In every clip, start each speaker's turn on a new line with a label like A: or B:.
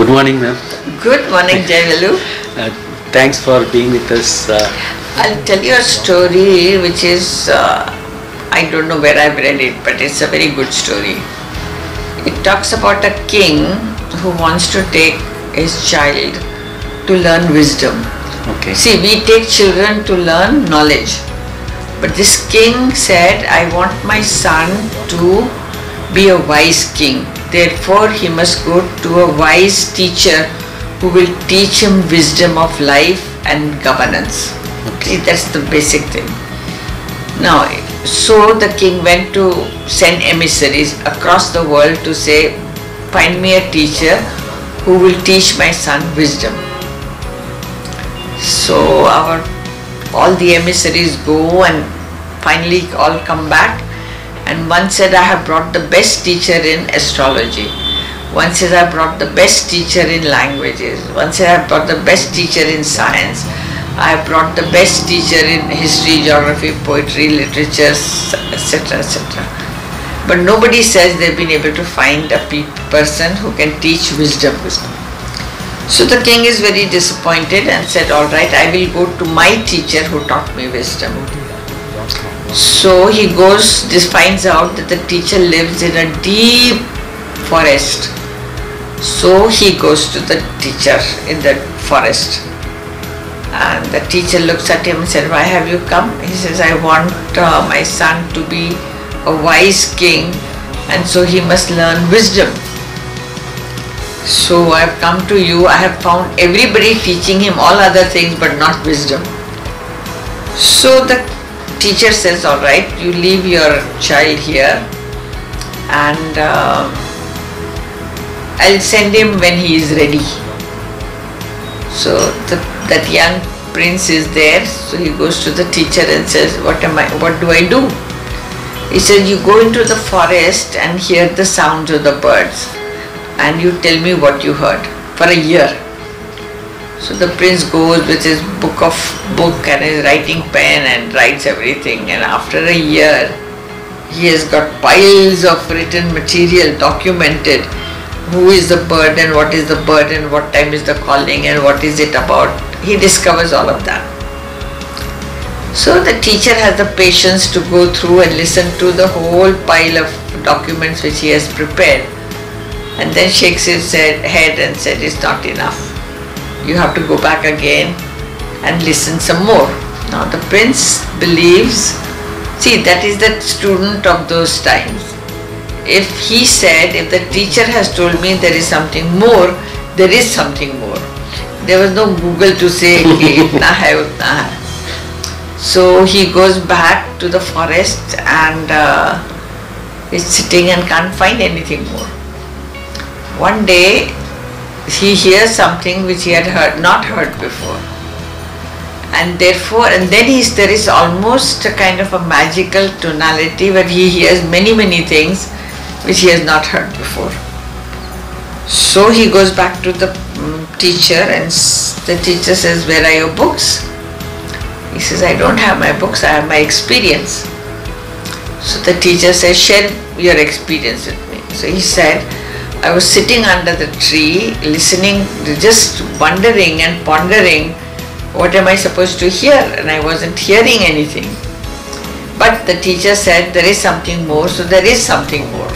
A: Good morning, ma'am.
B: Good morning, Jaivalu.
A: Thanks for being with us.
B: I'll tell you a story which is, I don't know where I've read it, but it's a very good story. It talks about a king who wants to take his child to learn wisdom.
A: Okay.
B: See, we take children to learn knowledge. But this king said, I want my son to be a wise king. Therefore, he must go to a wise teacher who will teach him wisdom of life and governance.
A: Okay.
B: See, that's the basic thing. Now, so the king went to send emissaries across the world to say, find me a teacher who will teach my son wisdom. So all the emissaries go and finally all come back, and one said, I have brought the best teacher in astrology. One says, I brought the best teacher in languages. One said, I brought the best teacher in science. I have brought the best teacher in history, geography, poetry, literature, etc., etc. But nobody says they've been able to find a person who can teach wisdom. So the king is very disappointed and said, all right, I will go to my teacher who taught me wisdom. So he goes, finds out that the teacher lives in a deep forest. So he goes to the teacher in the forest. And the teacher looks at him and said, why have you come? He says, I want my son to be a wise king, and so he must learn wisdom. So I have come to you. I have found everybody teaching him all other things but not wisdom. So the teacher says, all right, you leave your child here and I'll send him when he is ready. So that young prince is there, so he goes to the teacher and says, what do I do? He says, you go into the forest and hear the sounds of the birds and you tell me what you heard for a year. So the prince goes with his book and his writing pen and writes everything, and after a year he has got piles of written material documented. Who is the bird and what is the bird and what time is the calling and what is it about. He discovers all of that. So the teacher has the patience to go through and listen to the whole pile of documents which he has prepared, and then shakes his head and said, it's not enough. You have to go back again and listen some more. Now the prince believes, see, that is the student of those times. If he said, if the teacher has told me there is something more, there is something more. There was no Google to say, itna hai, utna hai. So he goes back to the forest and is sitting and can't find anything more. One day he hears something which he had not heard before. And therefore, and then there is almost a kind of a magical tonality where he hears many things which he has not heard before. So he goes back to the teacher and the teacher says, where are your books? He says, I don't have my books, I have my experience. So the teacher says, share your experience with me. So he said, I was sitting under the tree, listening, just wondering and pondering, what am I supposed to hear? And I wasn't hearing anything. But the teacher said, there is something more, so there is something more.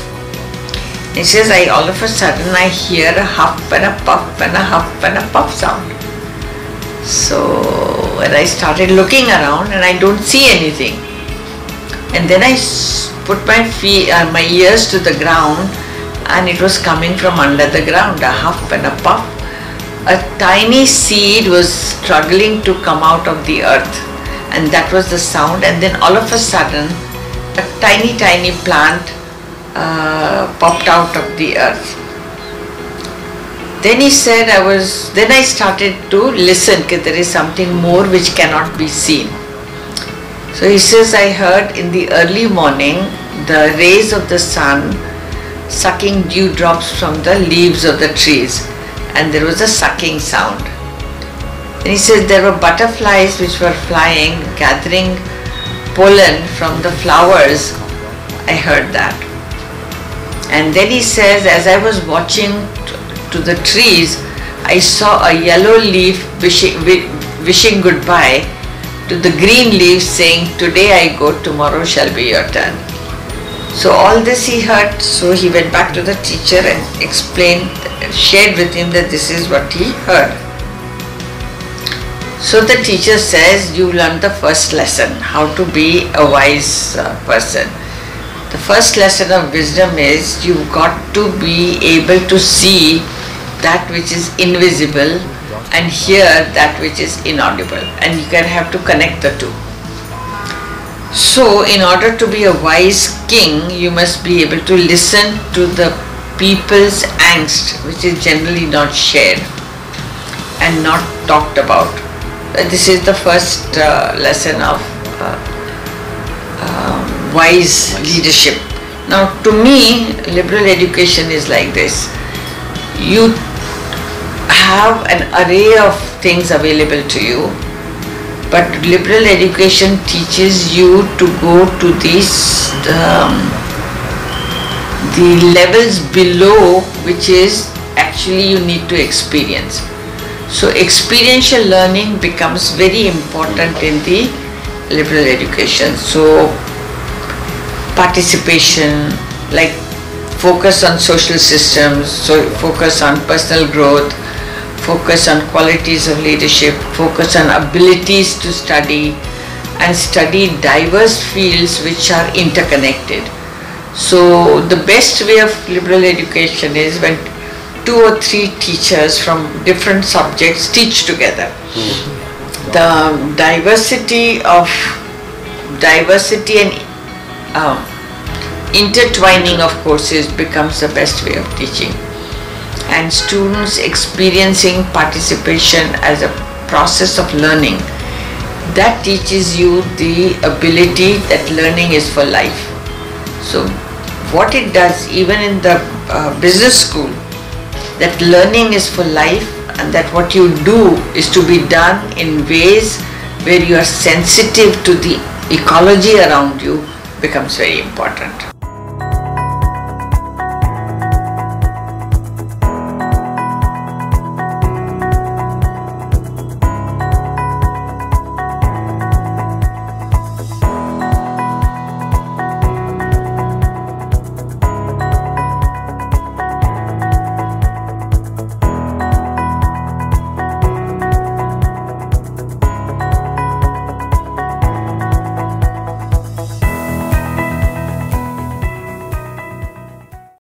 B: He says, all of a sudden I hear a huff and a puff and a huff and a puff sound. So when I started looking around and I don't see anything. And then I put my ears to the ground, and it was coming from under the ground, a huff and a puff. A tiny seed was struggling to come out of the earth, and that was the sound. And then all of a sudden a tiny plant popped out of the earth. Then he said, then I started to listen, because there is something more which cannot be seen. So he says, I heard in the early morning the rays of the sun sucking dewdrops from the leaves of the trees, and there was a sucking sound. And he says there were butterflies which were flying, gathering pollen from the flowers. I heard that. And then he says, as I was watching to the trees, I saw a yellow leaf wishing goodbye to the green leaf saying, today I go, tomorrow shall be your turn. So all this he heard, so he went back to the teacher and shared with him that this is what he heard. So the teacher says, you learned the first lesson, how to be a wise person. The first lesson of wisdom is you've got to be able to see that which is invisible and hear that which is inaudible, and you can have to connect the two. So in order to be a wise king, you must be able to listen to the people's angst, which is generally not shared and not talked about. This is the first lesson of wise leadership. Now to me, liberal education is like this. You have an array of things available to you, but liberal education teaches you to go to these the levels below, which is actually you need to experience. So experiential learning becomes very important in the liberal education. So participation, like focus on social systems, so focus on personal growth, focus on qualities of leadership, focus on abilities to study, and study diverse fields which are interconnected. So the best way of liberal education is when 2 or 3 teachers from different subjects teach together. The diversity and intertwining of courses becomes the best way of teaching, and students experiencing participation as a process of learning, that teaches you the ability that learning is for life. So what it does, even in the business school, that learning is for life, and that what you do is to be done in ways where you are sensitive to the ecology around you becomes very important.